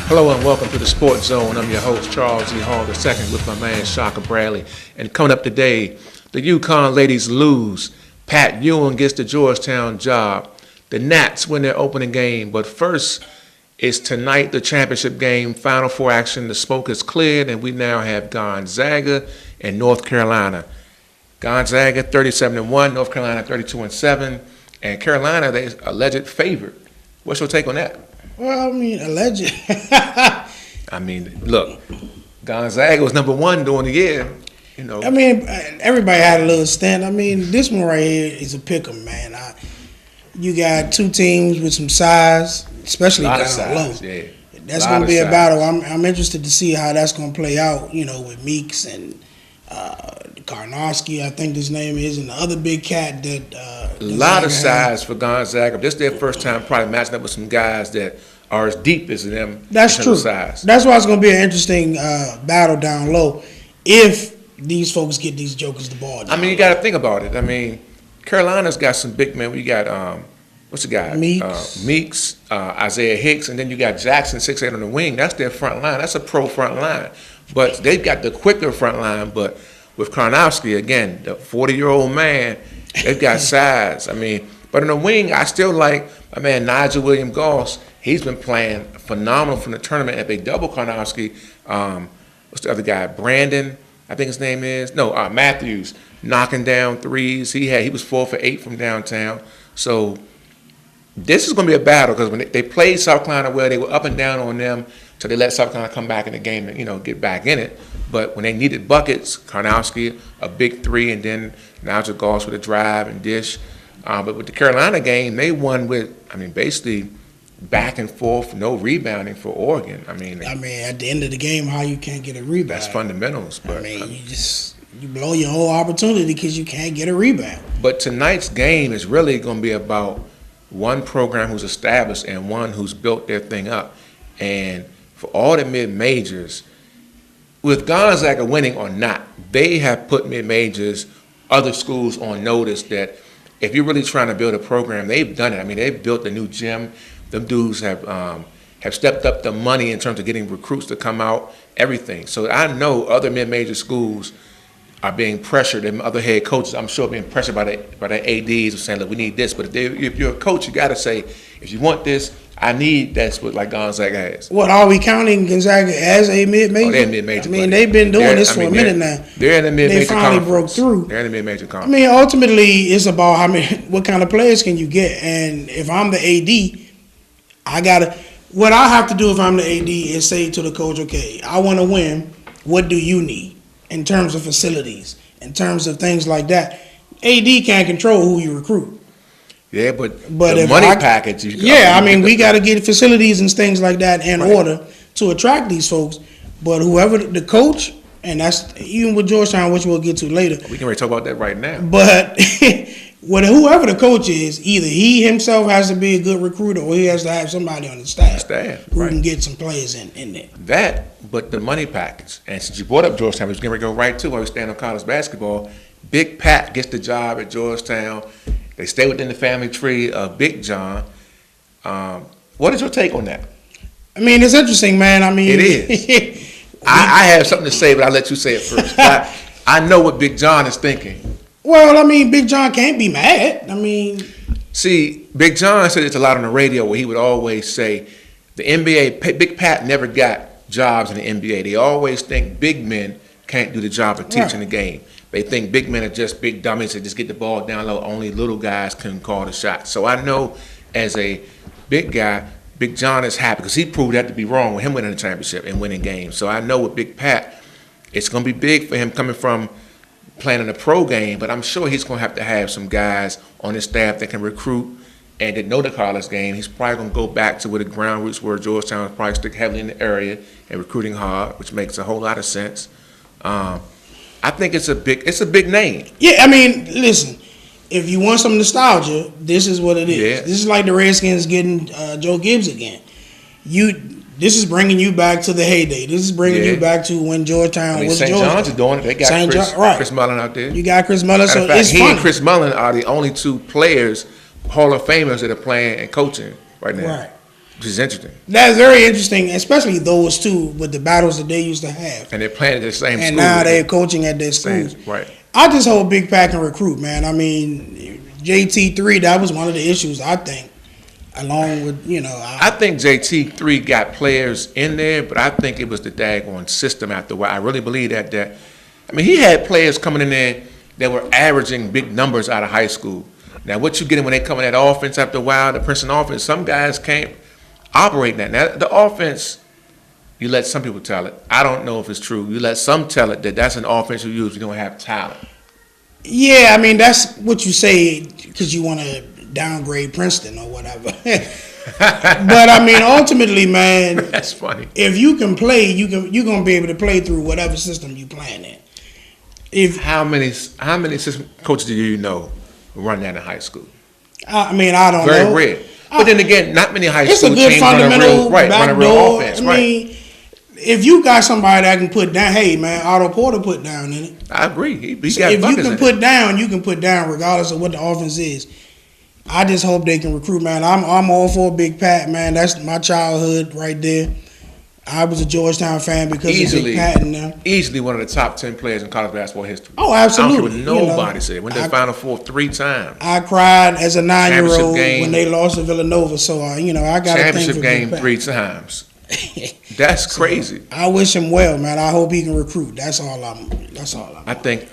Hello and welcome to the Sports Zone. I'm your host, Charles E. Hall II, with my man, Shaka Bradley. And coming up today, the UConn ladies lose. Pat Ewing gets the Georgetown job. The Nats win their opening game. But first, it's tonight, the championship game, Final Four action. The smoke is cleared, and we now have Gonzaga and North Carolina. Gonzaga 37-1, North Carolina 32-7, and Carolina, they alleged favorite. What's your take on that? Well, I mean, alleged. I mean, look, Gonzaga was number one during the year. You know. I mean, everybody had a little stint. I mean, this one right here is a pick 'em, man. You got two teams with some size, especially down low. Yeah. That's going to be a battle. I'm interested to see how that's going to play out. You know, with Meeks and Karnowski, I think his name is, and the other big cat that. A lot of size for Gonzaga. This is their first time probably matching up with some guys that are as deep as them. That's true. Size. That's why it's going to be an interesting battle down low if these folks get these jokers the ball. I mean, you got to think about it. I mean, Carolina's got some big men. We got what's the guy? Meeks, Isaiah Hicks, and then you got Jackson 6'8" on the wing. That's their front line. That's a pro front line. But they've got the quicker front line. But with Karnowski, again, the 40-year-old man, they've got size. I mean, but in the wing, I still like my man Nigel Williams-Goss. He's been playing phenomenal from the tournament. If they double Karnowski, what's the other guy? Brandon, I think his name is. No, Matthews, knocking down threes. He was 4 for 8 from downtown. So this is going to be a battle because when they played South Carolina well, they were up and down on them, so they let South Carolina come back in the game and get back in it. But when they needed buckets, Karnowski, a big three, and then Nigel Goss with a drive and dish. But with the Carolina game, they won with, basically back and forth, no rebounding for Oregon. I mean, at the end of the game, how you can't get a rebound? That's fundamentals. But you blow your whole opportunity because you can't get a rebound. But tonight's game is really going to be about one program who's established and one who's built their thing up. And for all the mid-majors, with Gonzaga winning or not, they have put mid-majors, other schools on notice that if you're really trying to build a program, they've done it. I mean, they've built a new gym. Them dudes have stepped up the money in terms of getting recruits to come out, everything. So I know other mid-major schools are being pressured, and other head coaches, I'm sure, being pressured by the ADs of saying, look, we need this. But if you're a coach, you got to say, if you want this, I need that's what like Gonzaga has. What, are we counting Gonzaga as a mid-major? Oh, they're mid-major. They've been doing this for a minute now. They're in the mid-major They finally broke through. They're in the mid-major conference. Ultimately, it's about what kind of players can you get. And if I'm the AD, what I have to do if I'm the AD is say to the coach, okay, I want to win. What do you need in terms of facilities, in terms of things like that? AD can't control who you recruit. Yeah, but the money package. We got to get facilities and things like that in order to attract these folks. But whoever the coach, and that's even with Georgetown, which we'll get to later. We can already talk about that right now. But whoever the coach is, either he himself has to be a good recruiter or he has to have somebody on the staff who can get some players in there. But the money package. And since you brought up Georgetown, we're going to go right to while we stand on college basketball. Big Pat gets the job at Georgetown. They stay within the family tree of Big John. What is your take on that? It's interesting, man. It is. I have something to say, but I'll let you say it first. I know what Big John is thinking. Well, Big John can't be mad. See, Big John said it's a lot on the radio where he would always say the NBA, Big Pat never got jobs in the NBA. They always think big men can't do the job of teaching the game. They think big men are just big dummies that just get the ball down low. Only little guys can call the shot. So I know as a big guy, Big John is happy because he proved that to be wrong with him winning the championship and winning games. So I know with Big Pat, it's going to be big for him coming from playing in a pro game, but I'm sure he's going to have some guys on his staff that can recruit and that know the college game. He's probably going to go back to where the ground roots were. Georgetown is probably stick heavily in the area and recruiting hard, which makes a whole lot of sense. I think it's a big name. Yeah, listen, if you want some nostalgia, this is what it is. Yeah. This is like the Redskins getting Joe Gibbs again. This is bringing you back to the heyday. This is bringing you back to when Georgetown was St. Georgia. John's is doing it. They got Chris Mullin out there. You got Chris Mullin, so fact, it's he funny. and Chris Mullin are the only two players, Hall of Famers, that are playing and coaching right now. Right. Which is interesting. That's very interesting, especially those two with the battles that they used to have. And they're playing at the same school. And now they're coaching at their schools. Right. I just hope Big Pat can recruit, man. I mean, JT3, that was one of the issues, I think, along with, I think JT3 got players in there, but I think it was the daggone system after a while. I really believe that. I mean, he had players coming in there that were averaging big numbers out of high school. Now, what you getting when they come in that offense after a while, the Princeton offense, some guys can't operate that. Now, the offense, you let some people tell it. I don't know if it's true. You let some tell it that that's an offense you use. You don't have talent. Yeah, I mean, that's what you say because you want to downgrade Princeton or whatever. But, I mean, ultimately, man. That's funny. If you can play, you're going to be able to play through whatever system you playing in. How many assistant coaches do you know run that in high school? I mean, I don't know. Very rare. But then again, not many high school teams run a real offense. I mean, if you got somebody that can put down, hey man, Otto Porter put down in it. I agree. He got if you can put it. down, you can put down regardless of what the offense is. I just hope they can recruit, man. I'm all for Big Pat, man. That's my childhood right there. I was a Georgetown fan because of Big Pat and them. Easily one of the top 10 players in college basketball history. Oh, absolutely. I don't care what nobody said. Went to the Final Four 3 times. I cried as a 9-year-old when they lost to Villanova. So, I got a thing for championship game Big Pat. 3 times. That's crazy. I wish him well, man. I hope he can recruit. That's all I'm.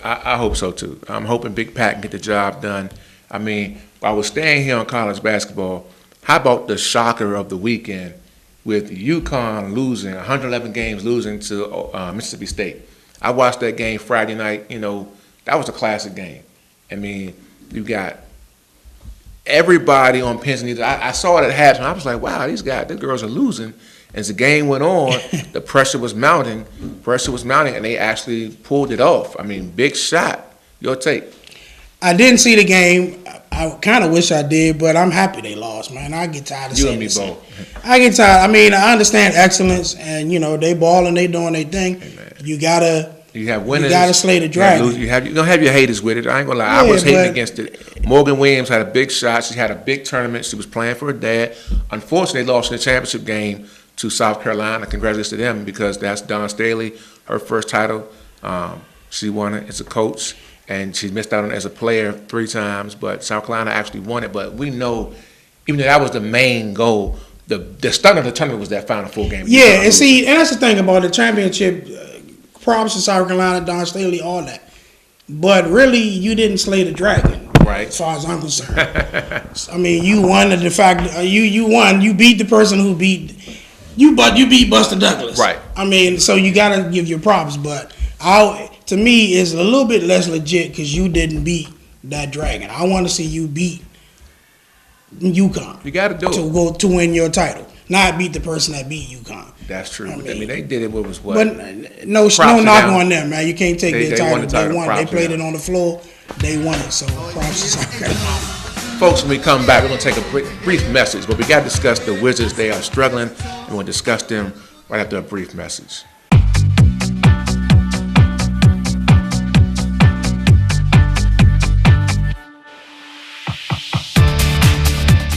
I hope so too. I'm hoping Big Pat can get the job done. I mean, while we're staying here on college basketball, how about the shocker of the weekend with UConn losing 111 games, losing to Mississippi State? I watched that game Friday night. That was a classic game. I mean, you got everybody on pins and needles. I saw it at halftime. I was like, wow, these girls are losing. As the game went on, the pressure was mounting, and they actually pulled it off. I mean, big shot. Your take? I didn't see the game. I kind of wish I did, but I'm happy they lost, man. I get tired of you saying and me this. both. I get tired. I mean, I understand excellence, and they balling, they doing their thing. Hey, you gotta. You have winners. You gotta slay the dragon. You're gonna have your haters with it. I ain't gonna lie. I was hating against it. Morgan Williams had a big shot. She had a big tournament. She was playing for her dad. Unfortunately, they lost in the championship game to South Carolina. Congratulations to them because that's Dawn Staley, her first title. She won it as a coach, and she missed out on it as a player 3 times. But South Carolina actually won it. But we know, even though that was the main goal, the start of the tournament was that Final Four game. Yeah, and that's the thing about the championship. Props to South Carolina, Dawn Staley, all that. But really, you didn't slay the dragon, right? As far as I'm concerned. I mean, you won the fact. You won. You beat the person who beat you, but you beat Buster Douglas, right? I mean, so you gotta give your props. But to me, it's a little bit less legit because you didn't beat that dragon. I want to see you beat UConn. You got to do it to win your title, not beat the person that beat UConn. That's true. I mean, they did it. What was what? But no knock on them, man. You can't take their title. They won. They played it on the floor. They won it. So props to South Carolina. Folks, when we come back, we're going to take a brief message, but we got to discuss the Wizards. They are struggling, and we'll discuss them right after a brief message.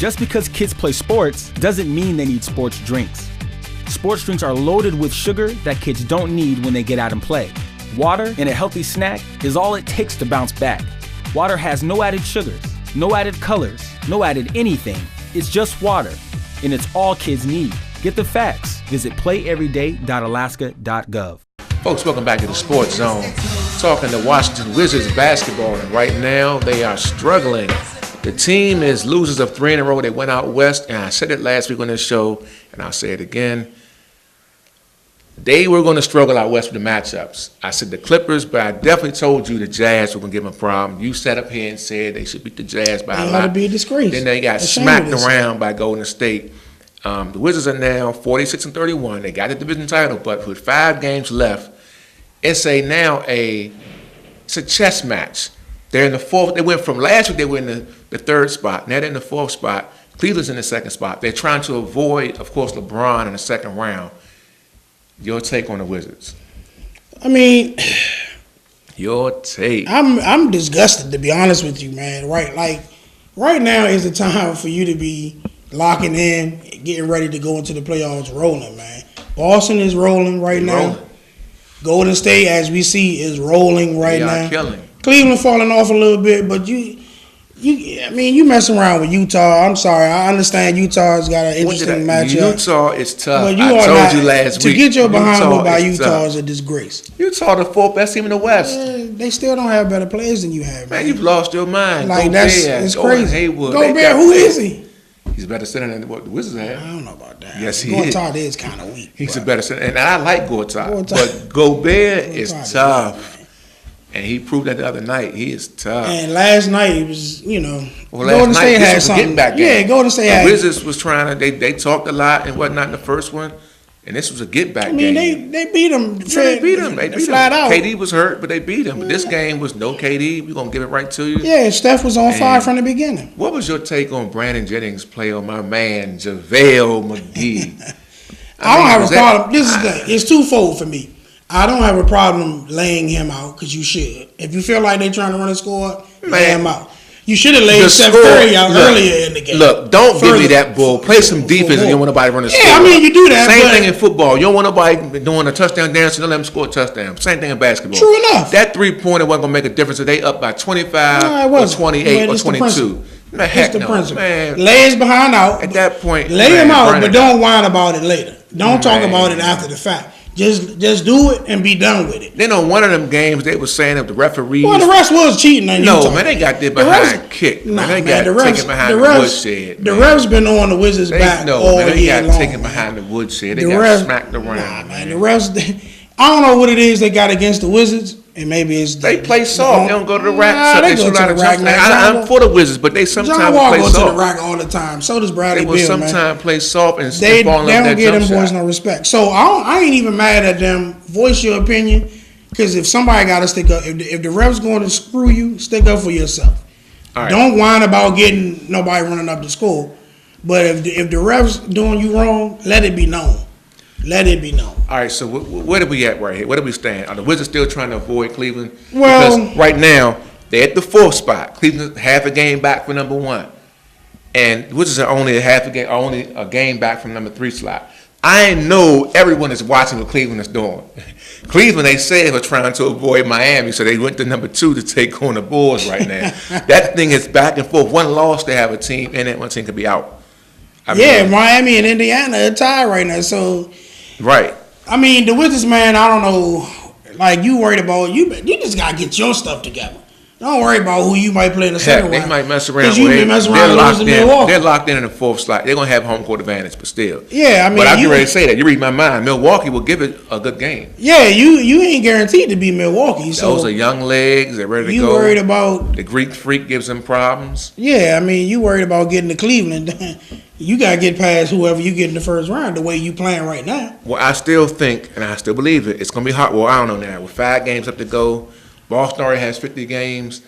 Just because kids play sports doesn't mean they need sports drinks. Sports drinks are loaded with sugar that kids don't need when they get out and play. Water and a healthy snack is all it takes to bounce back. Water has no added sugars, no added colors, no added anything. It's just water, and it's all kids need. Get the facts. Visit playeveryday.alaska.gov. Folks, welcome back to the Sports Zone. Talking to Washington Wizards basketball, and right now they are struggling. The team is losers of 3 in a row. They went out west, and I said it last week on this show, and I'll say it again. They were going to struggle out west with the matchups. I said the Clippers, but I definitely told you the Jazz were going to give them a problem. You sat up here and said they should beat the Jazz by a lot. They ought to be a disgrace. Then they got smacked around by Golden State. The Wizards are now 46-31. They got the division title, but with 5 games left, it's a chess match. They're in the 4th. They went from last week. They were in the 3rd spot. Now they're in the 4th spot. Cleveland's in the 2nd spot. They're trying to avoid, of course, LeBron in the 2nd round. Your take on the Wizards? I mean, your take. I'm disgusted, to be honest with you, man. Right now is the time for you to be locking in, getting ready to go into the playoffs rolling, man. Boston is rolling right now. Rolling. Golden State, as we see, is rolling right now. Killing. Cleveland falling off a little bit, but you mess around with Utah. I'm sorry. I understand Utah's got an interesting matchup. Utah is tough. But I told you last week. To get your behind moved by Utah tough. is a disgrace. Utah the 4th best team in the West. They still don't have better players than you have, Man, you've lost your mind. Like, it's crazy. Hayward. Gobert, who is he? He's a better center than what the Wizards have. I don't know about that. Yes, he Gortat is kind of weak. He's a better center. And I like Gortat. But Gobert is tough. And he proved that the other night. He is tough. And last night, it was, Golden State had something. Back game. Yeah, Golden State had. The Wizards was trying to, they talked a lot and whatnot in the first one. And this was a get-back game. They beat him. They beat him. They beat flat him. out. KD was hurt, but they beat him. But this game was no KD. We're going to give it right to you. Yeah, Steph was on fire from the beginning. What was your take on Brandon Jennings' play on my man, JaVale McGee? I don't have a problem. This is the thing. It's twofold for me. I don't have a problem laying him out because you should. If you feel like they're trying to run a score, lay him out. You should have laid Steph Curry out earlier in the game. Look, don't give me that bull. Play some defense and you don't want nobody running score. Yeah, I mean, you do that. Same thing in football. You don't want nobody doing a touchdown dance and don't let them score a touchdown. Same thing in basketball. True enough. That three-pointer wasn't going to make a difference if they up by 25 or 28 or 22. Man, heck no. Man. Lay his behind out. At that point, lay him out, but don't whine about it later. Don't talk about it after the fact. Just do it and be done with it. Then on one of them games, they were saying that the referees. Well, the rest was cheating on Utah. No, man, they got their behind kicked. Man, they got taken behind the woodshed. The refs been on the Wizards' back all year long. They got taken behind the woodshed. They got smacked around. Nah, man, the refs. I don't know what it is they got against the Wizards. And maybe it's they play soft. They don't go to the rack. Nah, they go to the rack. I'm for the Wizards, but they sometimes John Wall play goes soft. to the rack all the time. So does Bradley They will Beal, sometimes play soft and they fall don't that give them jump boys shot. no respect. So I ain't even mad at them. Voice your opinion, because if somebody got to stick up, if the refs going to screw you, stick up for yourself. Right. Don't whine about getting nobody running up the score. But if the refs doing you wrong, let it be known. Let it be known. All right, so where do we at right here? Where do we stand? Are the Wizards still trying to avoid Cleveland? Well, because right now they're at the 4th spot. Cleveland's half a game back for number 1, and the Wizards are only a game back from number 3 slot. I know everyone is watching what Cleveland is doing. Cleveland, they said, were trying to avoid Miami, so they went to number 2 to take on the Bulls right now. That thing is back and forth. One loss, they have a team, and that one team could be out. Miami and Indiana are tied right now, so. Right. I mean, the Wizards, man, I don't know. Like, you worried about, you just got to get your stuff together. Don't worry about who you might play in the second round. They might mess around. Because you've been messing around with losing Milwaukee. They're locked in the 4th slot. They're going to have home court advantage, but still. Yeah, I mean. But I get ready to say that. You read my mind. Milwaukee will give it a good game. Yeah, you ain't guaranteed to be Milwaukee. So those are young legs. They're ready to go. You worried about. The Greek freak gives them problems. Yeah, I mean, you worried about getting to Cleveland. You got to get past whoever you get in the first round the way you playing right now. Well, I still think, and I still believe it, it's going to be hard. Well, I don't know now. With 5 games up to go, Boston already has 50 games.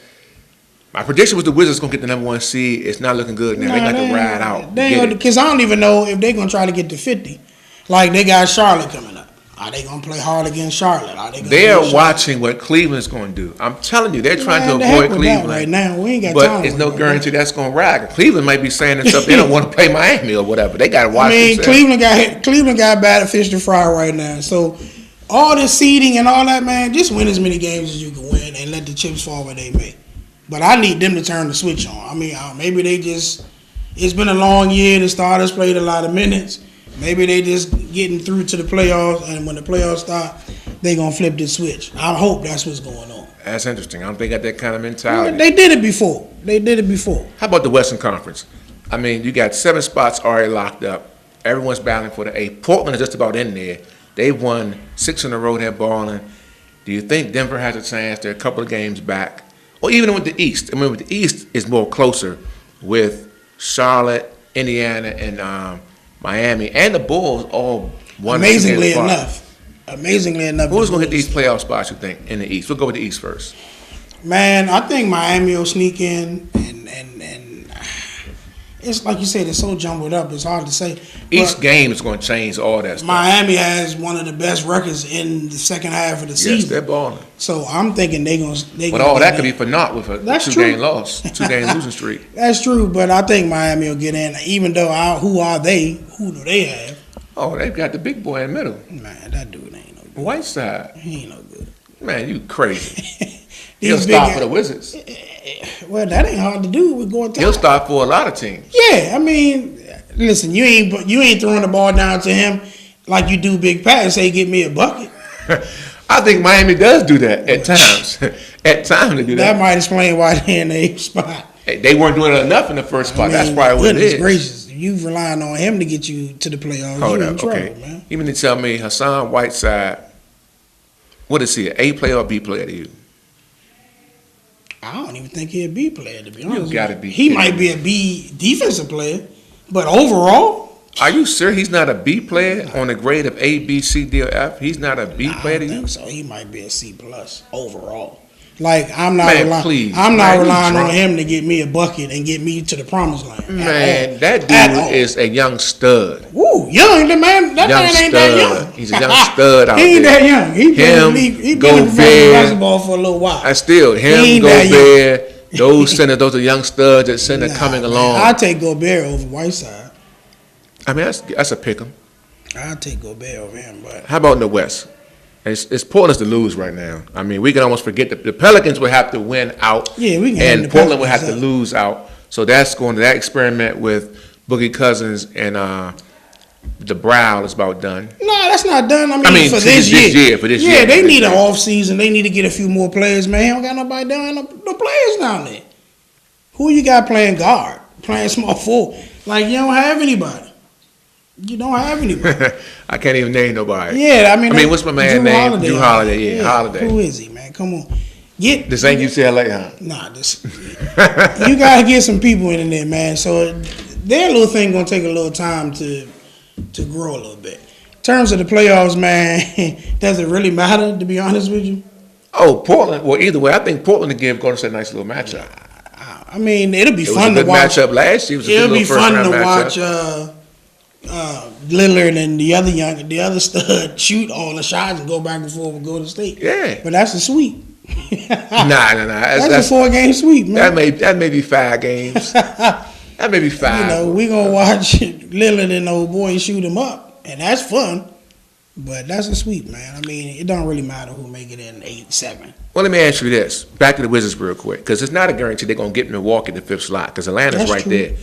My prediction was the Wizards going to get the number 1 seed. It's not looking good now. They got to ride out. Because I don't even know if they're going to try to get to 50. Like, they got Charlotte coming up. Are they going to play hard against Charlotte? They're watching what Cleveland's going to do. I'm telling you, they're trying to avoid Cleveland. Right now, we ain't got but time. But it's no guarantee that's going to ride. Cleveland might be saying themselves they don't want to play Miami or whatever. They got to watch themselves. Cleveland got bad fish to fry right now. So all this seeding and all that, man, just win as many games as you can win and let the chips fall where they may. But I need them to turn the switch on. I mean, maybe they just – it's been a long year. The starters played a lot of minutes. Maybe they just getting through to the playoffs, and when the playoffs start, they going to flip the switch. I hope that's what's going on. That's interesting. I don't think they got that kind of mentality. They did it before. How about the Western Conference? I mean, you got 7 spots already locked up. Everyone's battling for the 8. Portland is just about in there. They've won 6 in a row. They're balling. Do you think Denver has a chance? They're a couple of games back. Or even with the East. I mean, with the East is more closer with Charlotte, Indiana, and Miami, and the Bulls all won. Amazingly enough. Who's going to hit these playoff spots, you think, in the East? We'll go with the East first. Man, I think Miami will sneak in, and it's like you said, it's so jumbled up. It's hard to say. Each game is going to change all that stuff. Miami has one of the best records in the second half of the season. Yes, they're balling. So I'm thinking they're going to. But all that could be for naught with a That's 2-game loss, 2-game losing streak. That's true, but I think Miami will get in. Even though, who are they? Who do they have? Oh, they've got the big boy in the middle. Man, that dude ain't no good. Whiteside. He ain't no good. Man, you crazy. He'll start for the Wizards. Well, that ain't hard to do with going. He'll start for a lot of teams. Yeah, I mean, listen, you ain't throwing the ball down to him like you do Big Pat and say, "Get me a bucket." I think Miami does do that at times. At times they do that. That might explain why they're in the 8th spot. Hey, they weren't doing it enough in the first spot. I mean, that's probably what it is. Goodness gracious, you relying on him to get you to the playoffs. Hold you up, in trouble, okay. man. You mean to tell me Hassan Whiteside, what is he, an A player or B player to you? I don't even think he'll be a B player, to be honest. You gotta be. He might be a B defensive player, but overall, Are you sure he's not a B player on the grade of A, B, C, D, or F? He's not a B I player don't to you? think so. He might be a C plus overall. Like I'm not Man, relying. please. I'm not Man, you relying on drunk. him to get me a bucket and get me to the promised land. Man, that At all. dude is a young stud. Woo, young. The man. That Young man ain't stud. that young. He's a young stud out He ain't there. that young. He been in the league. He been in professional Gobert. basketball for a little while. I still, He him, ain't that Gobert, those centers, those are young studs that center coming man, along. I take Gobert over Whiteside. I mean, that's a pick 'em. I take Gobert over him, but How about in the West? It's Portland's to lose right now. I mean, we can almost forget the Pelicans would have to win out. Yeah, we can hang and the Portland would have to Pelicans up. lose out. So that's going to that experiment with Boogie Cousins and the Brow is about done. no, that's not done. I mean for this year. For this yeah, year. they for this need an year. off season. They need to get a few more players, man. He don't got nobody down, no players down there. Who you got playing guard, playing small forward? Like you don't have anybody. You don't have anybody. I can't even name nobody. Yeah, I mean, what's my man's name? Drew Holiday. Yeah, Holiday. Who is he, man? Come on, get This ain't UCLA, huh? Nah, this. You gotta get some people in there, man. So their little thing gonna take a little time to grow a little bit. In terms of the playoffs, man, does it really matter? To be honest with you, Oh, Portland. Well, either way, I think Portland to give Golden State a nice little matchup. I mean, it'll be It was fun a to good watch. matchup last year. It was a It'll good be little fun first-round to matchup. watch Lillard and the other stud shoot all the shots and go back and forth with Golden State. Yeah. But that's a sweep. Nah. That's a 4-game sweep, man. That may be 5 games. That may be 5. You know, we gonna watch Lillard and old boy shoot him up, and that's fun. But that's a sweep, man. I mean, it don't really matter who make it in 8-7. Well, let me ask you this. Back to the Wizards real quick, because it's not a guarantee they're going to get Milwaukee the 5th slot, because Atlanta's That's right true. there.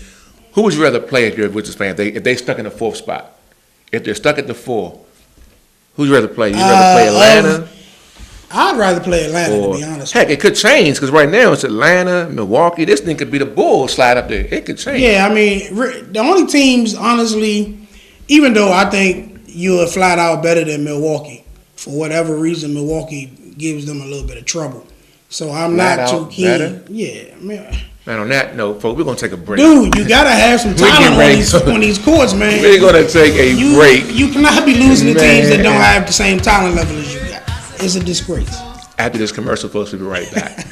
Who would you rather play if you're a Wizards fan, if they stuck in the 4th spot? If they're stuck at the 4, who'd you rather play? You'd rather play Atlanta? I'd rather play Atlanta, Or, to be honest. heck, it could change, because right now it's Atlanta, Milwaukee. This thing could be the Bulls slide up there. It could change. Yeah, I mean, the only teams, honestly, even though I think you're flat out better than Milwaukee, for whatever reason, Milwaukee gives them a little bit of trouble. So I'm Flat not too out keen. better? Yeah, man. Man, on that note, folks, we're going to take a break. Dude, you gotta have some We get talent ready. on these courts, man. We're going to take a break. You cannot be losing to teams that Man. don't have the same talent level as you got. It's a disgrace. After this commercial, folks, we'll be right back.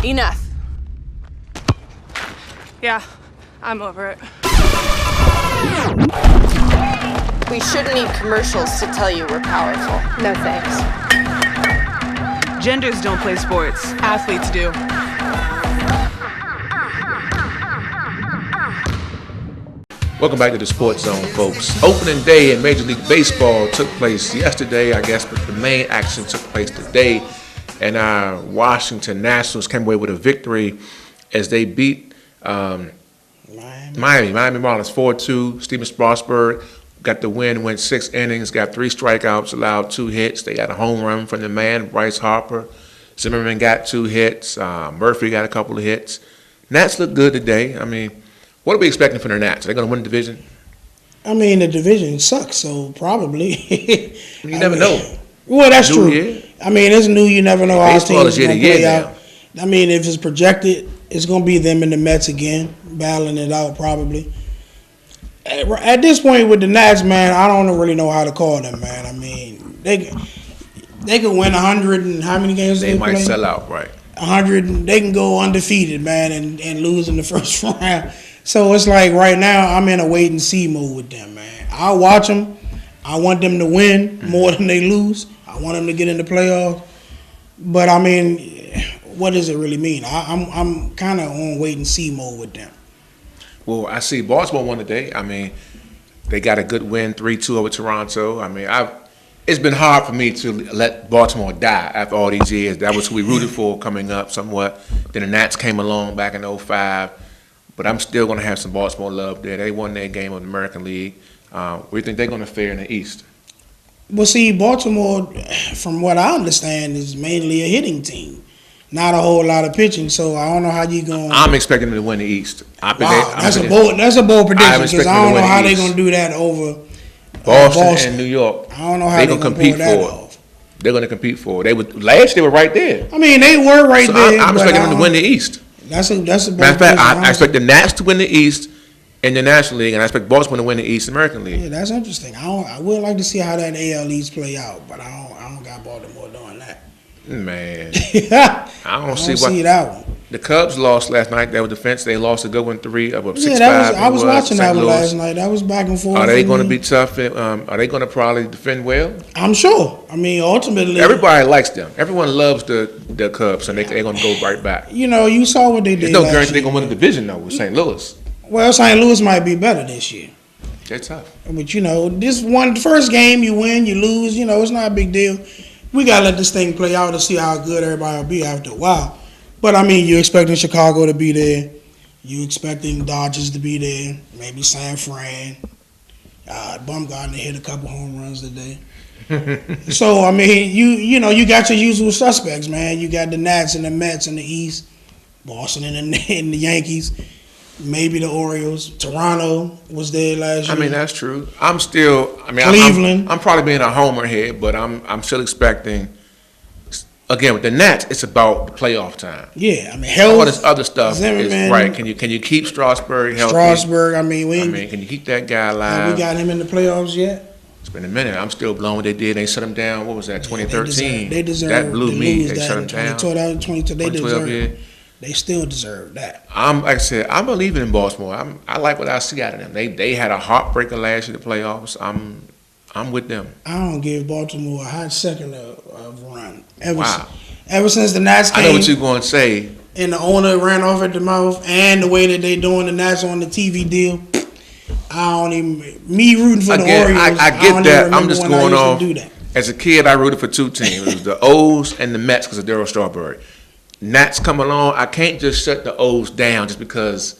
Enough. Yeah, I'm over it. We shouldn't need commercials to tell you we're powerful. No thanks. Genders don't play sports. Athletes do. Welcome back to the Sports Zone, folks. Opening day in Major League Baseball took place yesterday, I guess, but the main action took place today. And our Washington Nationals came away with a victory as they beat Miami Marlins 4-2. Steven Strasburg got the win, went 6 innings, got 3 strikeouts, allowed 2 hits. They got a home run from the man, Bryce Harper. Zimmerman got 2 hits. Murphy got a couple of hits. Nats look good today. I mean, what are we expecting from the Nats? Are they going to win the division? I mean, the division sucks, so probably. You never know. Well, that's New true. year. I mean, it's new. You never know how Baseball teams is year to going to year play now. out. I mean, if it's projected, it's going to be them and the Mets again, battling it out probably. At this point with the Nats, man, I don't really know how to call them, man. I mean, they could win 100 and how many games They might play? sell out, right? 100. They can go undefeated, man, and lose in the first round. So it's like right now I'm in a wait and see mode with them, man. I'll watch them. I want them to win more than they lose. I want them to get in the playoffs. But I mean, what does it really mean? I'm kind of on wait and see mode with them. Well, I see Baltimore won today. I mean, they got a good win, 3-2 over Toronto. I mean, it's been hard for me to let Baltimore die after all these years. That was who we rooted for coming up somewhat. Then the Nats came along back in 2005. But I'm still going to have some Baltimore love there. They won their game of the American League. Where do you think they're going to fare in the East? Well, see, Baltimore, from what I understand, is mainly a hitting team. Not a whole lot of pitching, so I don't know how you going. I'm expecting them to win the East. That's a bold prediction because I don't know how they're going to do that over Boston and New York. I don't know how they're going to compete for it. They're going to compete for it. Last year they were right there. I mean, they were right there. I'm expecting them to win the East. That's a matter of fact, I expect the Nats to win the East in the National League, and I expect Baltimore to win the East American League. Yeah, that's interesting. I would like to see how that AL East play out, but I don't got Baltimore doing that. Man, I don't see that one. The Cubs lost last night. That was defense. They lost a good one, 3 of 6-5. I was watching that one last night. That was back and forth. Are they going to be tough? Are they going to probably defend well? I'm sure. I mean, ultimately, everybody likes them. Everyone loves the Cubs, and they're going to go right back. You know, you saw what they did. There's no guarantee they're going to win the division though with St. Louis. Well, St. Louis might be better this year. They're tough. But you know, the first game you win, you lose. You know, it's not a big deal. We gotta let this thing play out to see how good everybody will be after a while. But I mean, you're expecting Chicago to be there. You're expecting Dodgers to be there. Maybe San Fran. Bumgarner hit a couple home runs today. So I mean, you know, you got your usual suspects, man. You got the Nats and the Mets in the East, Boston and the Yankees. Maybe the Orioles. Toronto was there last year. I mean, that's true. Cleveland. I'm probably being a homer here, but I'm still expecting. Again, with the Nats, it's about the playoff time. Yeah, I mean, health. All this other stuff Zimmerman, is right. Can you keep Strasburg healthy? Can you keep that guy alive? Have we got him in the playoffs yet? It's been a minute. I'm still blown what they did. They shut him down. What was that? 2013. They deserve that blew me. They that shut him down. 2012. They deserve. Yeah. They still deserve that. Like I said, I'm believing in Baltimore. I like what I see out of them. They had a heartbreaker last year in the playoffs. I'm with them. I don't give Baltimore a hot second of run. Ever since the Nats came. I know what you're going to say. And the owner ran off at the mouth, and the way that they doing the Nats on the TV deal. I don't even me rooting for the Orioles. I get that. I'm just going off. As a kid, I rooted for 2 teams. It was the O's and the Mets because of Darryl Strawberry. Nats come along, I can't just shut the O's down just because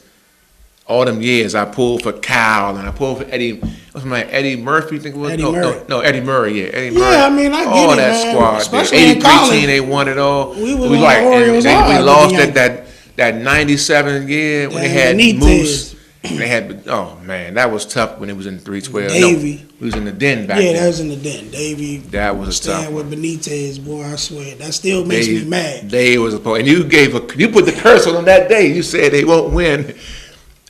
all them years I pulled for Kyle and I pulled for Eddie. What's my name? Eddie Murphy? Think it was Eddie Murray. No, Eddie Murray. Yeah, Eddie Murray. Yeah, I mean, I get all it, that man. squad. Especially 83 team, they won it all. We like Orioles. We lost that 97 year when they had Moose. They had, oh man, that was tough when it was in 312. Davey. No, we was in the den back then. Yeah, that was in the den. Davey. That was a tough one. With Benitez, boy, I swear. That still makes me mad. They was a and you put the curse on them that day. You said they won't win.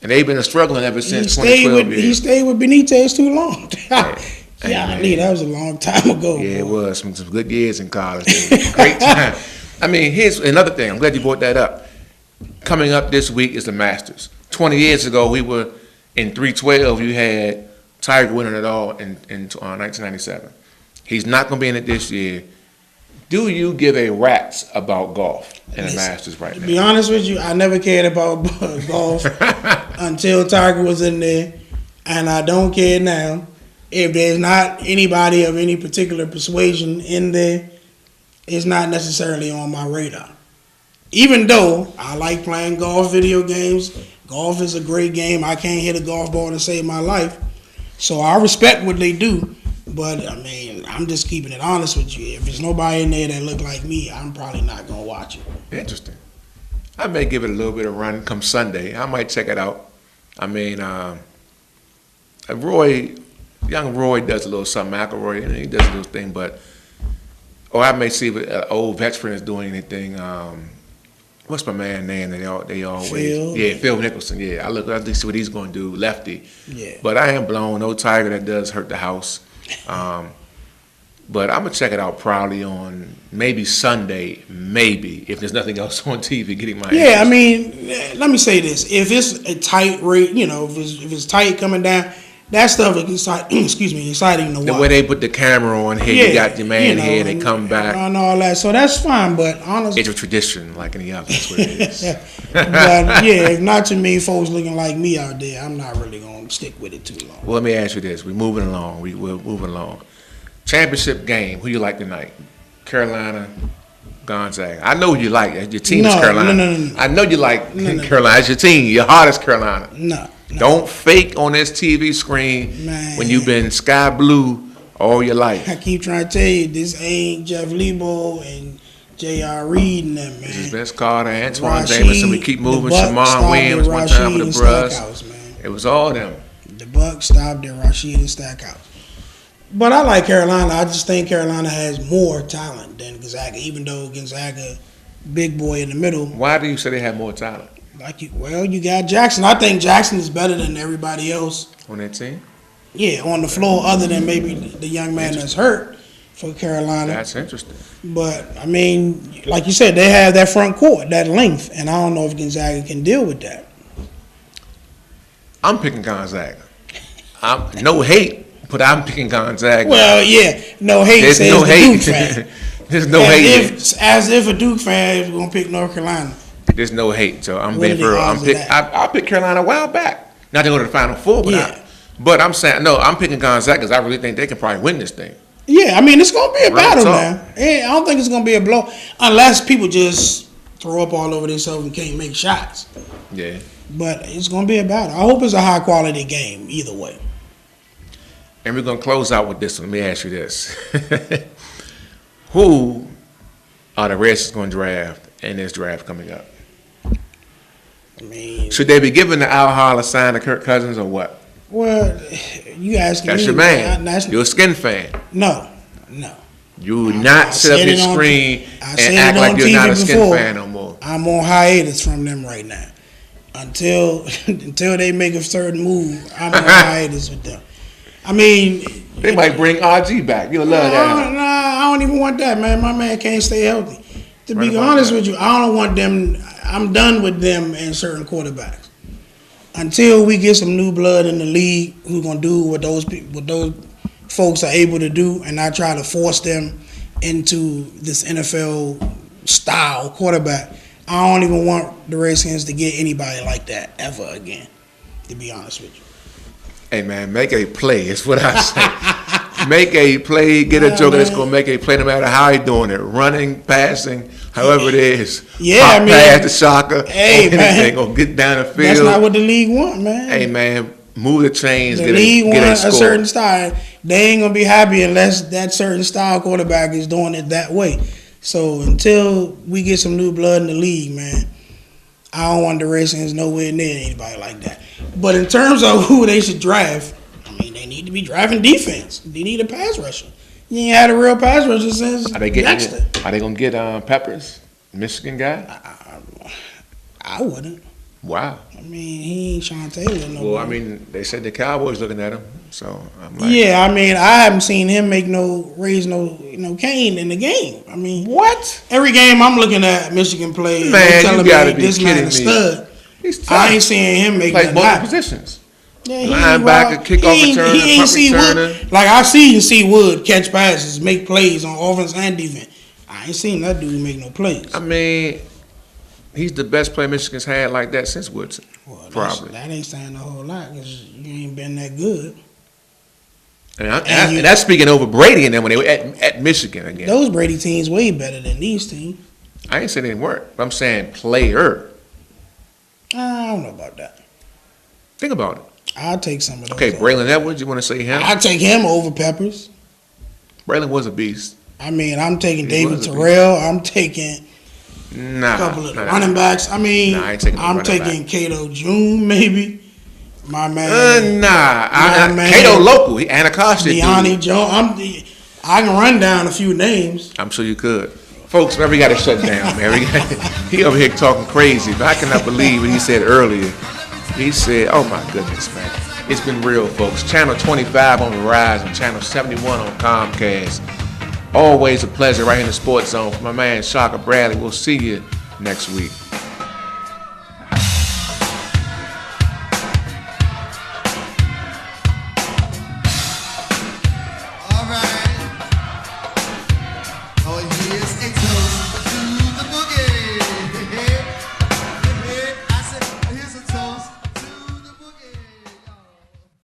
And they've been struggling ever since 2012. He stayed with Benitez too long. Yeah, that was a long time ago. Yeah, it was. Some good years in college. Great time. I mean, here's another thing. I'm glad you brought that up. Coming up this week is the Masters. 20 years ago, we were in 312. You had Tiger winning it all in 1997. He's not going to be in it this year. Do you give a rat's about golf and the Masters right now? To be honest with you, I never cared about golf until Tiger was in there, and I don't care now. If there's not anybody of any particular persuasion in there, it's not necessarily on my radar. Even though I like playing golf video games, golf is a great game. I can't hit a golf ball to save my life. So I respect what they do. But, I mean, I'm just keeping it honest with you. If there's nobody in there that look like me, I'm probably not going to watch it. Interesting. I may give it a little bit of run come Sunday. I might check it out. I mean, young Roy does a little something. McIlroy, and he does a little thing. But, I may see if an old veteran is doing anything. what's my man name? They always Phil. Phil Nicholson. Yeah, I see what he's going to do, lefty. Yeah. But I ain't blown no Tiger that does hurt the house. But I'm gonna check it out probably on maybe Sunday, maybe if there's nothing else on TV getting my Yeah, I interest. mean, let me say this: if it's a tight rate, if it's tight coming down, that stuff is exciting. Excuse me, exciting to watch. The way they put the camera on here, you got your man here, they come back. and all that. So that's fine, but honestly, It's a tradition like any other. That's what it is. but yeah, if not too many folks looking like me out there, I'm not really gonna stick with it too long. Well, let me ask you this: we're moving along. We're moving along. Championship game. Who you like tonight? Carolina, Gonzaga. I know who you like. Your team is Carolina. No. I know you like Carolina. It's your team. Your heart is Carolina. No. Don't fake on this TV screen Man. when you've been sky blue all your life. I keep trying to tell you, this ain't Jeff Lebo and J.R. Reed and them, man. This is Vince Carter, Antoine Rashid, Jameson. We keep moving. the Bucks Shamar stopped Williams at one time Rashid with the and Bruss. Stackhouse, man. It was all them. The Bucks stopped at Rashid and Stackhouse. But I like Carolina. I just think Carolina has more talent than Gonzaga, even though Gonzaga, big boy in the middle. Why do you say they have more talent You got Jackson. I think Jackson is better than everybody else. on that team? Yeah, on the floor, other than maybe the young man that's hurt for Carolina. That's interesting. But, I mean, like you said, they have that front court, that length, and I don't know if Gonzaga can deal with that. I'm picking Gonzaga. No hate, but I'm picking Gonzaga. Well, yeah, no hate. There's says no the hate. Duke fan. There's no hate. As if a Duke fan is going to pick North Carolina. There's no hate. So I'm What being are the for real. odds of that? I picked Carolina a while back. Not to go to the Final Four, but Yeah. I'm saying no. I'm picking Gonzaga because I really think they can probably win this thing. Yeah, I mean, it's going to be a Real battle, talk. man. I don't think it's going to be a blow unless people just throw up all over themselves and can't make shots. Yeah. But it's going to be a battle. I hope it's a high-quality game either way. And we're gonna close out with this one. Let me ask you this: who are the Redskins going to draft in this draft coming up? I mean, Should they be giving the Al Holler sign to Kirk Cousins or what? well, you asking That's me. your man. That's, You're a skin fan. no. You would not sit up said your it on- screen I and said act it like on you're not TV a skin before. fan no more. I'm on hiatus from them right now. Until they make a certain move, I'm on hiatus with them. I mean, They might bring RG back. You'll love that. I don't even want that, man. My man can't stay healthy. To Right be about honest that. with you, I don't want them. I'm done with them and certain quarterbacks. Until we get some new blood in the league who's gonna do what those folks are able to do, and not try to force them into this NFL style quarterback. I don't even want the Redskins to get anybody like that ever again. To be honest with you. Hey, man, make a play. It's what I say. Make a play. Get a Yeah, joker that's man. going to make a play no matter how he doing it. Running, passing, however it is. Yeah, Pop I mean, pass, the shocker, hey, or anything. man. Or get down the field. That's not what the league want, man. Hey, man, move the chains. The get league get wants a score. certain style. They ain't gonna be happy unless that certain style quarterback is doing it that way. So until we get some new blood in the league, man, I don't want the Redskins nowhere near anybody like that. But in terms of who they should draft, I mean, they need to be drafting defense. They need a pass rusher. You ain't had a real pass rusher since Are they getting? Dexter. Are they going to get Peppers, Michigan guy? I wouldn't. Wow. I mean, he ain't Sean Taylor no Well, more. I mean, they said the Cowboys looking at him, so I'm like, Yeah, I mean, I haven't seen him raise no cane in the game. I mean, what? every game I'm looking at Michigan play, Man, they you telling gotta me be this man kidding a me. stud. He's tough. I ain't seeing him make Play nothing both happen. positions. Yeah, he Linebacker, ain't- kickoff he ain't- returner, he ain't punt see returner. Wood. Like I see Wood catch passes, make plays on offense and defense. I ain't seen that dude make no plays. I mean, he's the best player Michigan's had like that since Woodson. Well, Probably. that ain't saying a whole lot because you ain't been that good. And that's speaking over Brady and them when they were at Michigan again. Those Brady teams way better than these teams. I ain't saying it didn't work, but I'm saying player. I don't know about that. Think about it. I'll take some of those. Okay, Braylon Edwards, you want to say him? I'll take him over Peppers. Braylon was a beast. I mean, I'm taking He David was a Terrell. I'm taking Nah. a couple of nah. running backs. I mean, Nah, I ain't taking no I'm running taking Cato June, maybe. My man, Nah. my man, Cato local. Anacostia. Deani Jones. I can run down a few names. I'm sure you could. Folks, man, we got to shut down, man. He over here talking crazy, but I cannot believe what he said earlier. He said, oh, my goodness, man. It's been real, folks. Channel 25 on Verizon, Channel 71 on Comcast. Always a pleasure right here in the Sports Zone. For my man, Shaka Bradley, we'll see you next week.